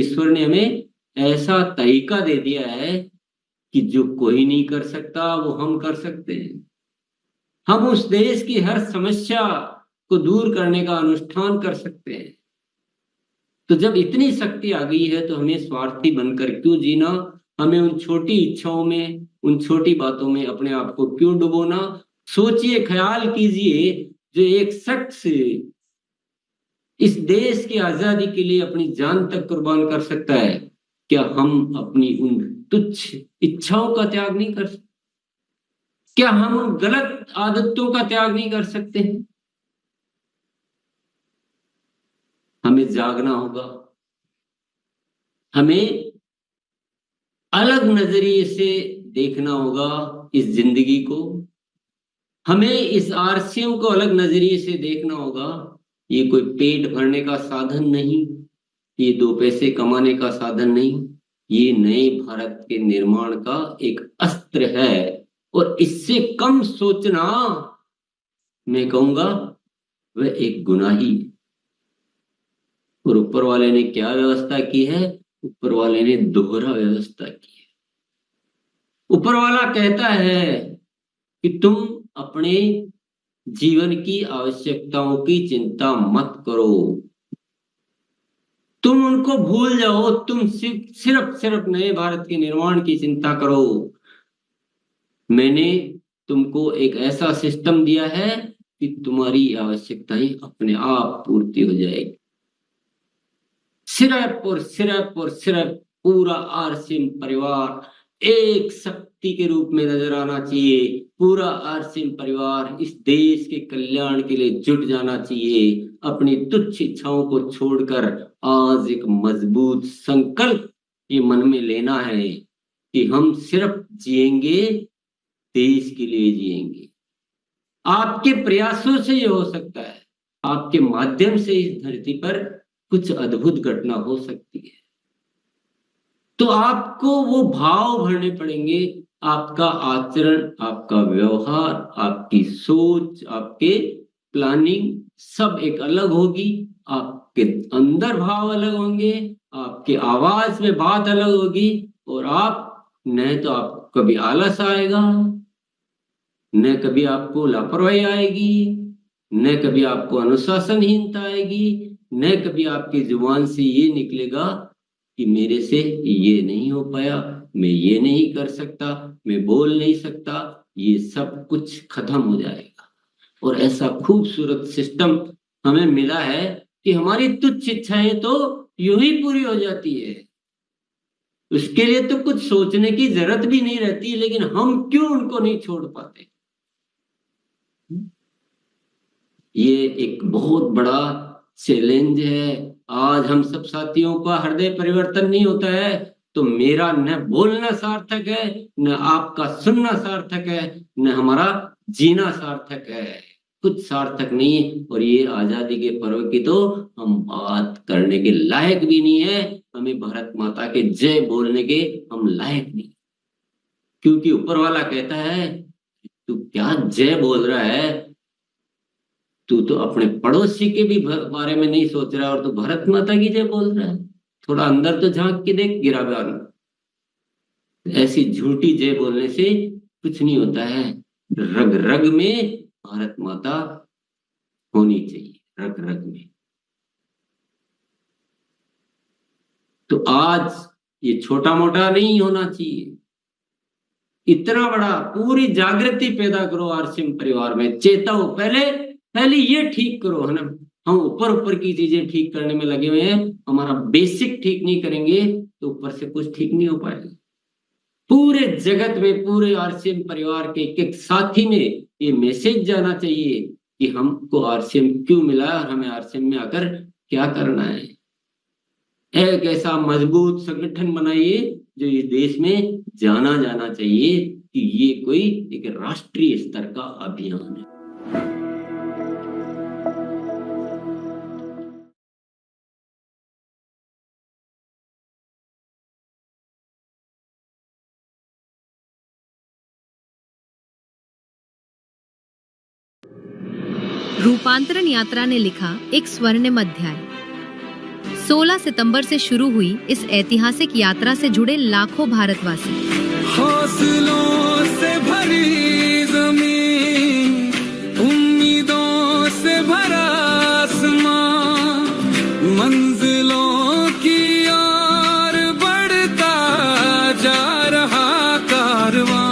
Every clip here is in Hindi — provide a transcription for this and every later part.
ईश्वर ने हमें ऐसा तरीका दे दिया है कि जो कोई नहीं कर सकता वो हम कर सकते हैं। हम उस देश की हर समस्या को दूर करने का अनुष्ठान कर सकते हैं। तो जब इतनी शक्ति आ गई है तो हमें स्वार्थी बनकर क्यों जीना? हमें उन छोटी इच्छाओं में, उन छोटी बातों में अपने आप को क्यों डुबोना? सोचिए, ख्याल कीजिए, जो एक शख्स इस देश की आजादी के लिए अपनी जान तक कुर्बान कर सकता है, क्या हम अपनी उन तुच्छ इच्छाओं का त्याग नहीं कर सकते? क्या हम उन गलत आदतों का त्याग नहीं कर सकते हैं? हमें जागना होगा, हमें अलग नजरिए से देखना होगा इस जिंदगी को, हमें इस आरसीएम को अलग नजरिए से देखना होगा। ये कोई पेट भरने का साधन नहीं, ये दो पैसे कमाने का साधन नहीं, ये नए भारत के निर्माण का एक अस्त्र है। और इससे कम सोचना, मैं कहूंगा, वह एक गुनाही है। और ऊपर वाले ने क्या व्यवस्था की है? ऊपर वाले ने दोहरा व्यवस्था की है। ऊपर वाला कहता है कि तुम अपने जीवन की आवश्यकताओं की चिंता मत करो, तुम उनको भूल जाओ, तुम सिर्फ सिर्फ नए भारत के निर्माण की चिंता करो। मैंने तुमको एक ऐसा सिस्टम दिया है कि तुम्हारी आवश्यकताएं अपने आप पूर्ति हो जाएगी। सिर्फ पूरा आरसीएम परिवार एक शक्ति के रूप में नजर आना चाहिए। पूरा आरसीएम परिवार इस देश के कल्याण के लिए जुट जाना चाहिए। अपनी तुच्छ इच्छाओं को छोड़कर आज एक मजबूत संकल्प ये मन में लेना है कि हम सिर्फ जिएंगे, देश के लिए जिएंगे। आपके प्रयासों से ये हो सकता है, आपके माध्यम से इस धरती पर कुछ अद्भुत घटना हो सकती है। तो आपको वो भाव भरने पड़ेंगे। आपका आचरण, आपका व्यवहार, आपकी सोच, आपके प्लानिंग सब एक अलग होगी। आपके अंदर भाव अलग होंगे, आपके आवाज में बात अलग होगी। और आप न तो आपको कभी आलस आएगा, न कभी आपको लापरवाही आएगी, न कभी आपको अनुशासनहीनता आएगी, न कभी आपकी जुबान से ये निकलेगा कि मेरे से ये नहीं हो पाया, मैं ये नहीं कर सकता, मैं बोल नहीं सकता। ये सब कुछ खत्म हो जाएगा। और ऐसा खूबसूरत सिस्टम हमें मिला है कि हमारी तुच्छ इच्छाएं तो यूं ही पूरी हो जाती है। उसके लिए तो कुछ सोचने की जरूरत भी नहीं रहती, लेकिन हम क्यों उनको नहीं छोड़ पाते? ये एक बहुत बड़ा चैलेंज है। आज हम सब साथियों का हृदय परिवर्तन नहीं होता है तो मेरा न बोलना सार्थक है, न आपका सुनना सार्थक है, न हमारा जीना सार्थक है। कुछ सार्थक नहीं है। और ये आजादी के पर्व की तो हम बात करने के लायक भी नहीं है। हमें भारत माता के जय बोलने के हम लायक नहीं, क्योंकि ऊपर वाला कहता है तू क्या जय बोल रहा है, तू तो अपने पड़ोसी के भी बारे में नहीं सोच रहा है और तू भारत माता की जय बोल रहा है। थोड़ा अंदर तो झांक के देख गिराबान। ऐसी झूठी जय बोलने से कुछ नहीं होता है। रग रग में भारत माता होनी चाहिए, रग रग में। तो आज ये छोटा मोटा नहीं होना चाहिए, इतना बड़ा। पूरी जागृति पैदा करो आरसीएम परिवार में, चेताओ। पहले पहले ये ठीक करो, है ना। हम ऊपर ऊपर की चीजें ठीक करने में लगे हुए हैं, हमारा बेसिक ठीक नहीं करेंगे तो ऊपर से कुछ ठीक नहीं हो पाएगा। पूरे जगत में, पूरे आरसीएम परिवार के एक साथी में ये मैसेज जाना चाहिए कि हमको आरसीएम क्यों मिला और हमें आरसीएम में आकर क्या करना है। एक ऐसा मजबूत संगठन बनाइए जो इस देश में जाना जाना चाहिए कि ये कोई एक राष्ट्रीय स्तर का अभियान है। रूपांतरण यात्रा ने लिखा एक स्वर्णिम अध्याय। 16 सितंबर से शुरू हुई इस ऐतिहासिक यात्रा से जुड़े लाखों भारतवासी। हौसलों से भरी ज़मीं, उम्मीदों से भरा आसमां, मंजिलों की ओर बढ़ता जा रहा कारवां,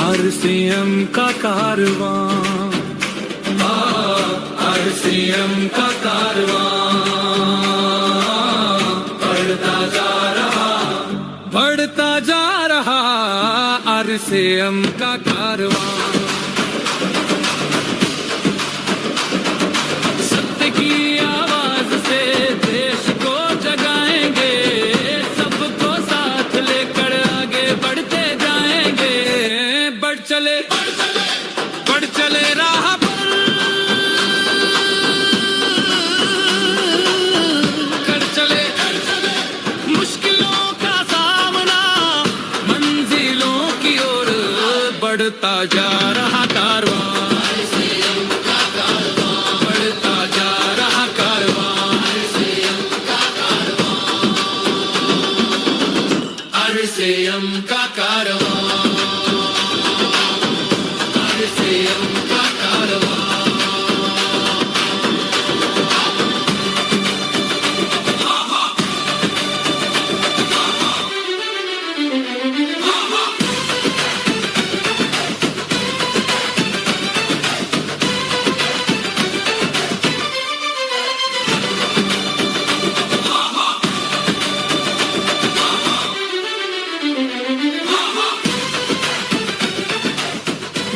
आरसीएम का कारवां, आरसीएम का कारवां, बढ़ता जा रहा आरसीएम का कारवां। सत्य की आवाज से देश को जगाएंगे, सबको साथ लेकर आगे बढ़ते जाएंगे। बढ़ चले राह पर, कर चले मुश्किलों का सामना, मंजिलों की ओर बढ़ता जा रहा कारवां, बढ़ता जा रहा कारवां, आरसीएम का कारवां, आरसीएम का कारवां।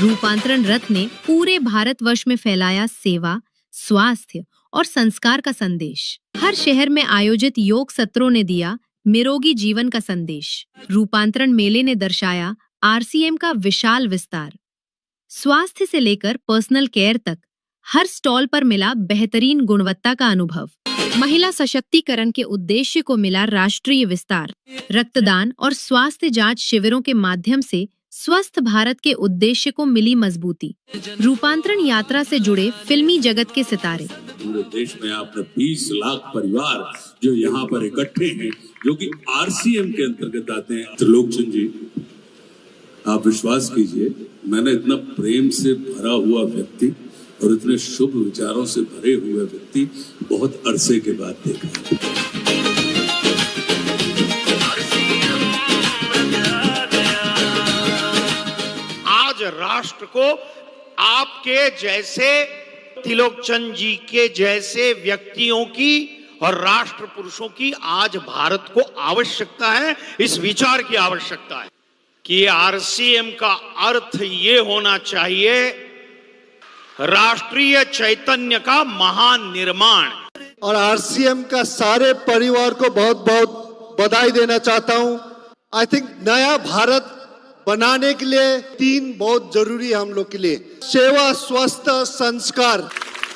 रूपांतरण रथ ने पूरे भारतवर्ष में फैलाया सेवा, स्वास्थ्य और संस्कार का संदेश। हर शहर में आयोजित योग सत्रों ने दिया निरोगी जीवन का संदेश। रूपांतरण मेले ने दर्शाया आरसीएम का विशाल विस्तार। स्वास्थ्य से लेकर पर्सनल केयर तक हर स्टॉल पर मिला बेहतरीन गुणवत्ता का अनुभव। महिला सशक्तिकरण के उद्देश्य को मिला राष्ट्रीय विस्तार। रक्तदान और स्वास्थ्य जांच शिविरों के माध्यम से स्वस्थ भारत के उद्देश्य को मिली मजबूती। रूपांतरण यात्रा से जुड़े फिल्मी जगत के सितारे। पूरे देश में आपने 20 लाख परिवार जो यहाँ पर इकट्ठे हैं, जो कि आरसीएम के अंतर्गत आते हैं। त्रिलोकचंद जी, आप विश्वास कीजिए, मैंने इतना प्रेम से भरा हुआ व्यक्ति और इतने शुभ विचारों से भरे हुए व्यक्ति बहुत अरसे के बाद देखा। आज राष्ट्र को आपके जैसे, त्रिलोकचंद जी के जैसे व्यक्तियों की और राष्ट्र पुरुषों की आज भारत को आवश्यकता है। इस विचार की आवश्यकता है कि आरसीएम का अर्थ ये होना चाहिए राष्ट्रीय चैतन्य का महान निर्माण। और आरसीएम का सारे परिवार को बहुत बहुत बधाई देना चाहता हूं। आई थिंक नया भारत बनाने के लिए 3 बहुत जरूरी है हम लोग के लिए: सेवा, स्वास्थ्य, संस्कार।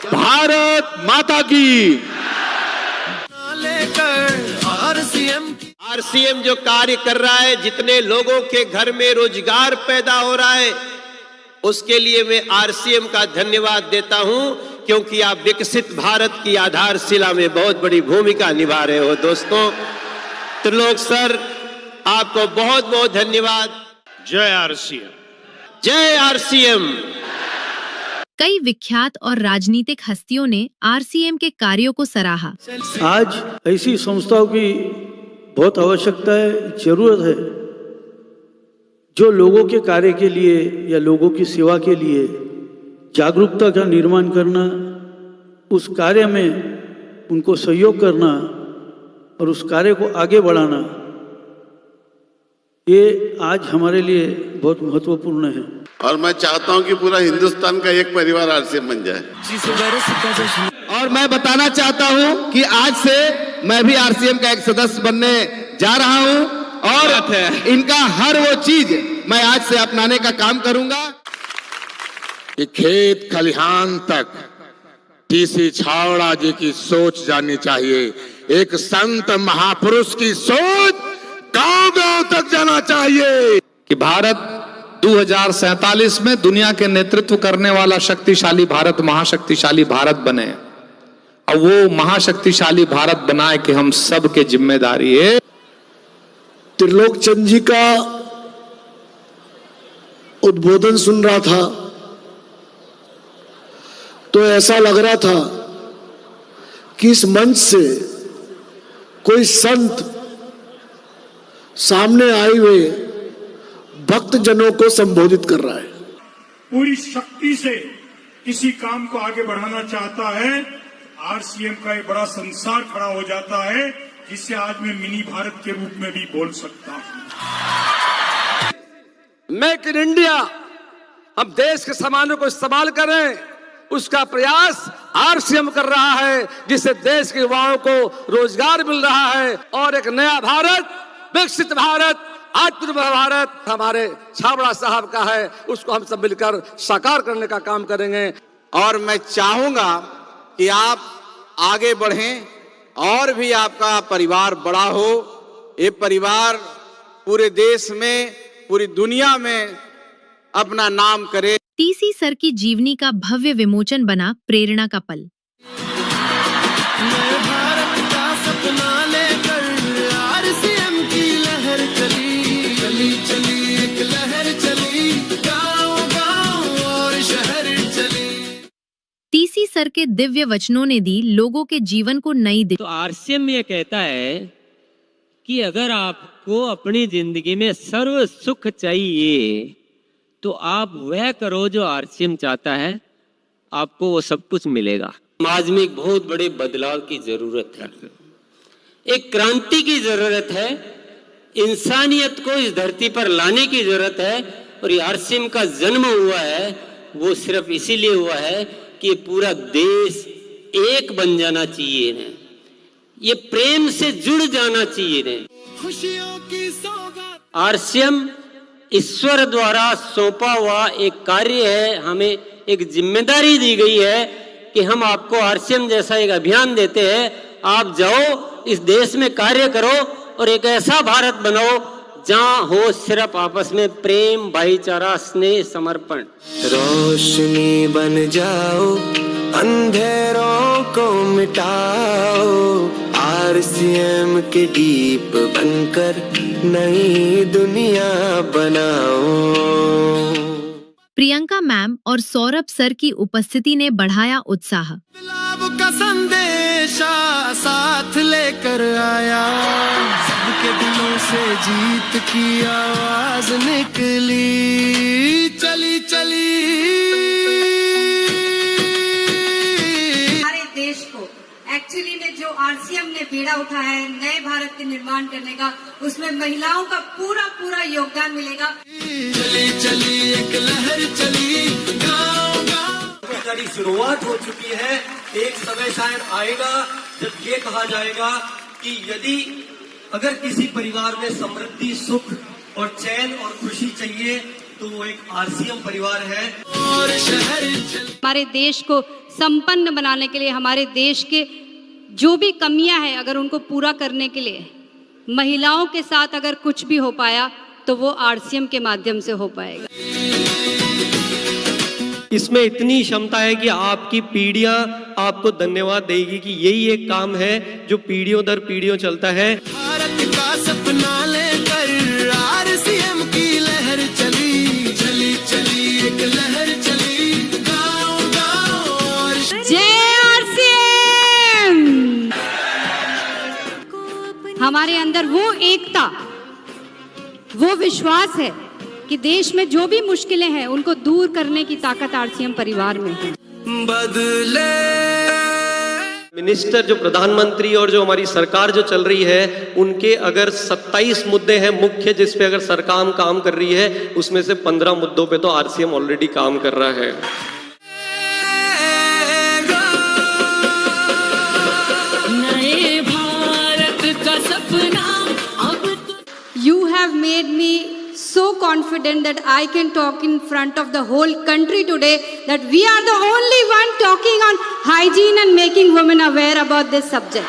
भारत माता की। आरसीएम जो कार्य कर रहा है, जितने लोगों के घर में रोजगार पैदा हो रहा है, उसके लिए मैं आरसीएम का धन्यवाद देता हूं, क्योंकि आप विकसित भारत की आधारशिला में बहुत बड़ी भूमिका निभा रहे हो। दोस्तों, त्रिलोक सर, आपको बहुत बहुत धन्यवाद। जय आरसीएम, जय आरसीएम। कई विख्यात और राजनीतिक हस्तियों ने आरसीएम के कार्यों को सराहा। आज ऐसी संस्थाओं की बहुत आवश्यकता है, जरूरत है, जो लोगों के कार्य के लिए या लोगों की सेवा के लिए जागरूकता का निर्माण करना, उस कार्य में उनको सहयोग करना और उस कार्य को आगे बढ़ाना, ये आज हमारे लिए बहुत महत्वपूर्ण है। और मैं चाहता हूं कि पूरा हिंदुस्तान का एक परिवार आरसीएम बन जाए। और मैं बताना चाहता हूं कि आज से मैं भी आरसीएम का एक सदस्य बनने जा रहा हूं और इनका हर वो चीज मैं आज से अपनाने का काम करूंगा। कि खेत खलिहान तक टीसी छावड़ा जी की सोच जानी चाहिए। एक संत महापुरुष की सोच गांव-गांव तक जाना चाहिए कि भारत 2047 में दुनिया के नेतृत्व करने वाला शक्तिशाली भारत, महाशक्तिशाली भारत बने। और वो महाशक्तिशाली भारत बनाए कि हम सब के जिम्मेदारी है। त्रिलोक चंद जी का उद्बोधन सुन रहा था तो ऐसा लग रहा था कि इस मंच से कोई संत सामने आए हुए भक्त जनों को संबोधित कर रहा है। पूरी शक्ति से किसी काम को आगे बढ़ाना चाहता है, आरसीएम का एक बड़ा संसार खड़ा हो जाता है, जिससे आज मैं मिनी भारत के रूप में भी बोल सकता हूं। मेक इन इंडिया, हम देश के सामानों को इस्तेमाल करें, उसका प्रयास आरसीएम कर रहा है, जिससे देश के युवाओं को रोजगार मिल रहा है और एक नया भारत, विकसित भारत, आत्मनिर्भर भारत हमारे छाबड़ा साहब का है, उसको हम सब मिलकर साकार करने का काम करेंगे। और मैं चाहूंगा कि आप आगे बढ़ें और भी आपका परिवार बड़ा हो, ये परिवार पूरे देश में, पूरी दुनिया में अपना नाम करे। टीसी सर की जीवनी का भव्य विमोचन बना प्रेरणा का पल। भारत का सपना लेकर आरसीएम की लहर चली, चली चली एक लहर चली, गांव-गांव और शहर चली। टीसी सर के दिव्य वचनों ने दी लोगों के जीवन को नई दिशा। तो आरसीएम ये कहता है कि अगर आपको अपनी जिंदगी में सर्व सुख चाहिए तो आप वह करो जो आरसीएम चाहता है, आपको वो सब कुछ मिलेगा। समाज में एक बहुत बड़े बदलाव की जरूरत है, एक क्रांति की जरूरत है, इंसानियत को इस धरती पर लाने की जरूरत है। और ये आरसीएम का जन्म हुआ है वो सिर्फ इसीलिए हुआ है कि पूरा देश एक बन जाना चाहिए ने, ये प्रेम से जुड़ जाना चाहिए ने। खुशियों की सौगात आरसीएम ईश्वर द्वारा सौंपा हुआ एक कार्य है, हमें एक जिम्मेदारी दी गई है कि हम आपको आरसीएम जैसा एक अभियान देते हैं, आप जाओ इस देश में कार्य करो और एक ऐसा भारत बनाओ जहां हो सिर्फ आपस में प्रेम, भाईचारा, स्नेह, समर्पण। रोशनी बन जाओ, अंधेरों को मिटाओ, आरसीएम के दीप बनकर नई दुनिया बनाओ। प्रियंका मैम और सौरभ सर की उपस्थिति ने बढ़ाया उत्साह। बदलाव का संदेशा साथ लेकर आया, सबके दिलों से जीत की आवाज निकली, चली चली। हमारे देश को एक्चुअली में जो आरसीएम ने बीड़ा उठाया है नए भारत के निर्माण करने का, उसमें महिलाओं का पूरा पूरा योगदान मिलेगा। चली चली एक लहर चली, गाँव-गाँव। हमारी शुरुआत हो चुकी है। एक समय शायद आएगा जब ये कहा जाएगा कि यदि अगर किसी परिवार में समृद्धि, सुख और चैन और खुशी चाहिए तो वो एक आरसीएम परिवार है। और शहर हमारे देश को संपन्न बनाने के लिए, हमारे देश के जो भी कमियां हैं अगर उनको पूरा करने के लिए महिलाओं के साथ अगर कुछ भी हो पाया तो वो आरसीएम के माध्यम से हो पाएगा। इसमें इतनी क्षमता है कि आपकी पीढ़ियां आपको धन्यवाद देगी कि यही एक काम है जो पीढ़ियों दर पीढ़ियों चलता है। भारत का सपना लेकर आरसीएम की लहर चली, चली चली एक लहर चली, गाँव-गाँव और जय आरसीएम। हमारे अंदर वो एकता, वो विश्वास है कि देश में जो भी मुश्किलें हैं उनको दूर करने की ताकत आरसीएम परिवार में है। बदले मिनिस्टर जो प्रधानमंत्री और जो हमारी सरकार जो चल रही है, उनके अगर 27 मुद्दे हैं मुख्य जिस पे अगर सरकार काम कर रही है, उसमें से 15 मुद्दों पे तो आरसीएम ऑलरेडी काम कर रहा है। नए भारत का सपना अब You have made me so confident that I can talk in front of the whole country today that we are the only one talking on hygiene and making women aware about this subject.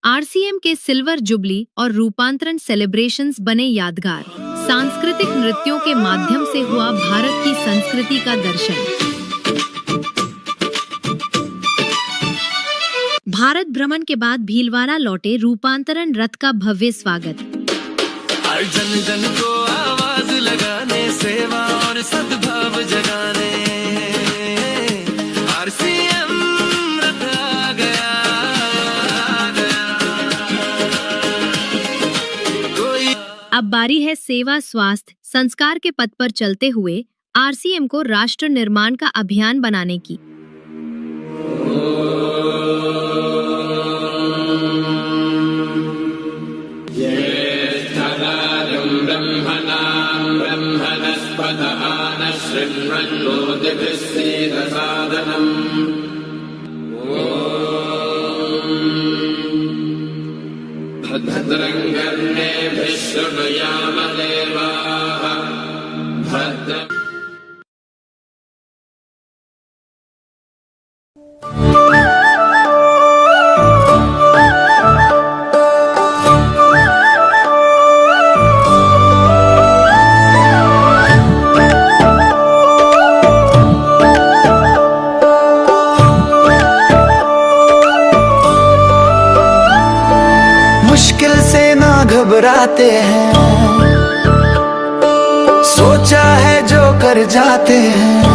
RCM के सिल्वर जुबली और रूपांतरण सेलिब्रेशंस बने यादगार। सांस्कृतिक नृत्यों के माध्यम से हुआ भारत की संस्कृति का दर्शन। भारत भ्रमण के बाद भीलवाड़ा लौटे रूपांतरण रथ का भव्य स्वागत। हर जन जन को आवाज लगाने, सेवा और सद्भाव जगाने, आरसीएम रथ आ गया, अब बारी है सेवा, स्वास्थ्य, संस्कार के पथ पर चलते हुए आरसीएम को राष्ट्र निर्माण का अभियान बनाने की। भद्रं कर्णेभिः शृणुयाम देवाः भद्रं। मुश्किल से ना घबराते हैं, सोचा है जो कर जाते हैं।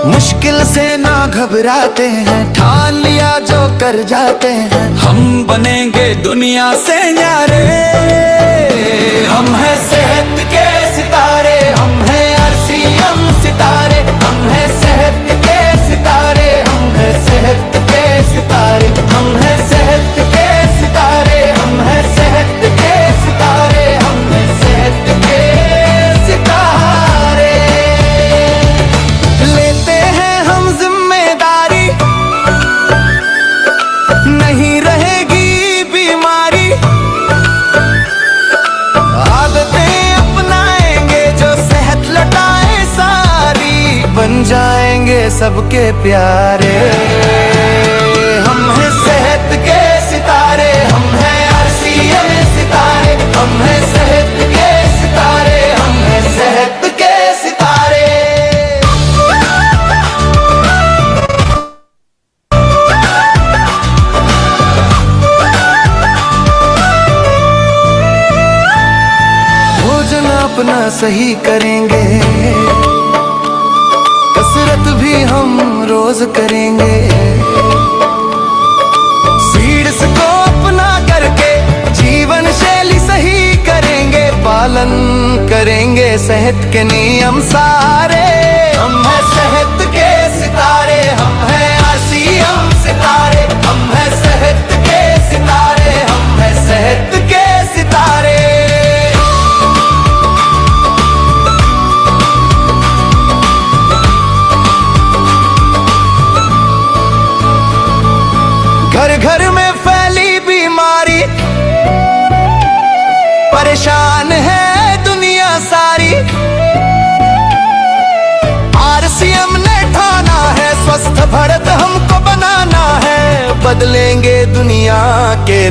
मुश्किल से ना घबराते हैं, ठान लिया जो कर जाते हैं। हम बनेंगे दुनिया से न्यारे, हम हैं सेहत के सितारे, हम हैं आरसीएम सितारे, हम हैं सेहत के सितारे, हम हैं सेहत के सितारे, हम हैं सेहत के सितारे, हम हैं सेहत के सितारे, हम हैं सेहत के सितारे। लेते हैं हम जिम्मेदारी, नहीं रहेगी बीमारी। आदतें अपनाएंगे जो सेहत लौटाए सारी, बन जाएंगे सबके प्यारे। हम हैं सेहत के सितारे, हम हैं आरसीएम सितारे, हम हैं सेहत के सितारे, हम हैं सेहत के सितारे। भोजन अपना सही करेंगे, कसरत भी हम रोज करेंगे। सीड्स को अपना करके जीवन शैली सही करेंगे, पालन करेंगे सेहत के नियम सारे। हम हैं सेहत के सितारे, हम हैं आरसीएम सितारे, हम हैं सेहत के सितारे, हम हैं सेहत के सितारे। घर घर में फैली बीमारी, परेशान है दुनिया सारी। आरसीएम ने ठाना है, स्वस्थ भारत हमको बनाना है। बदलेंगे दुनिया के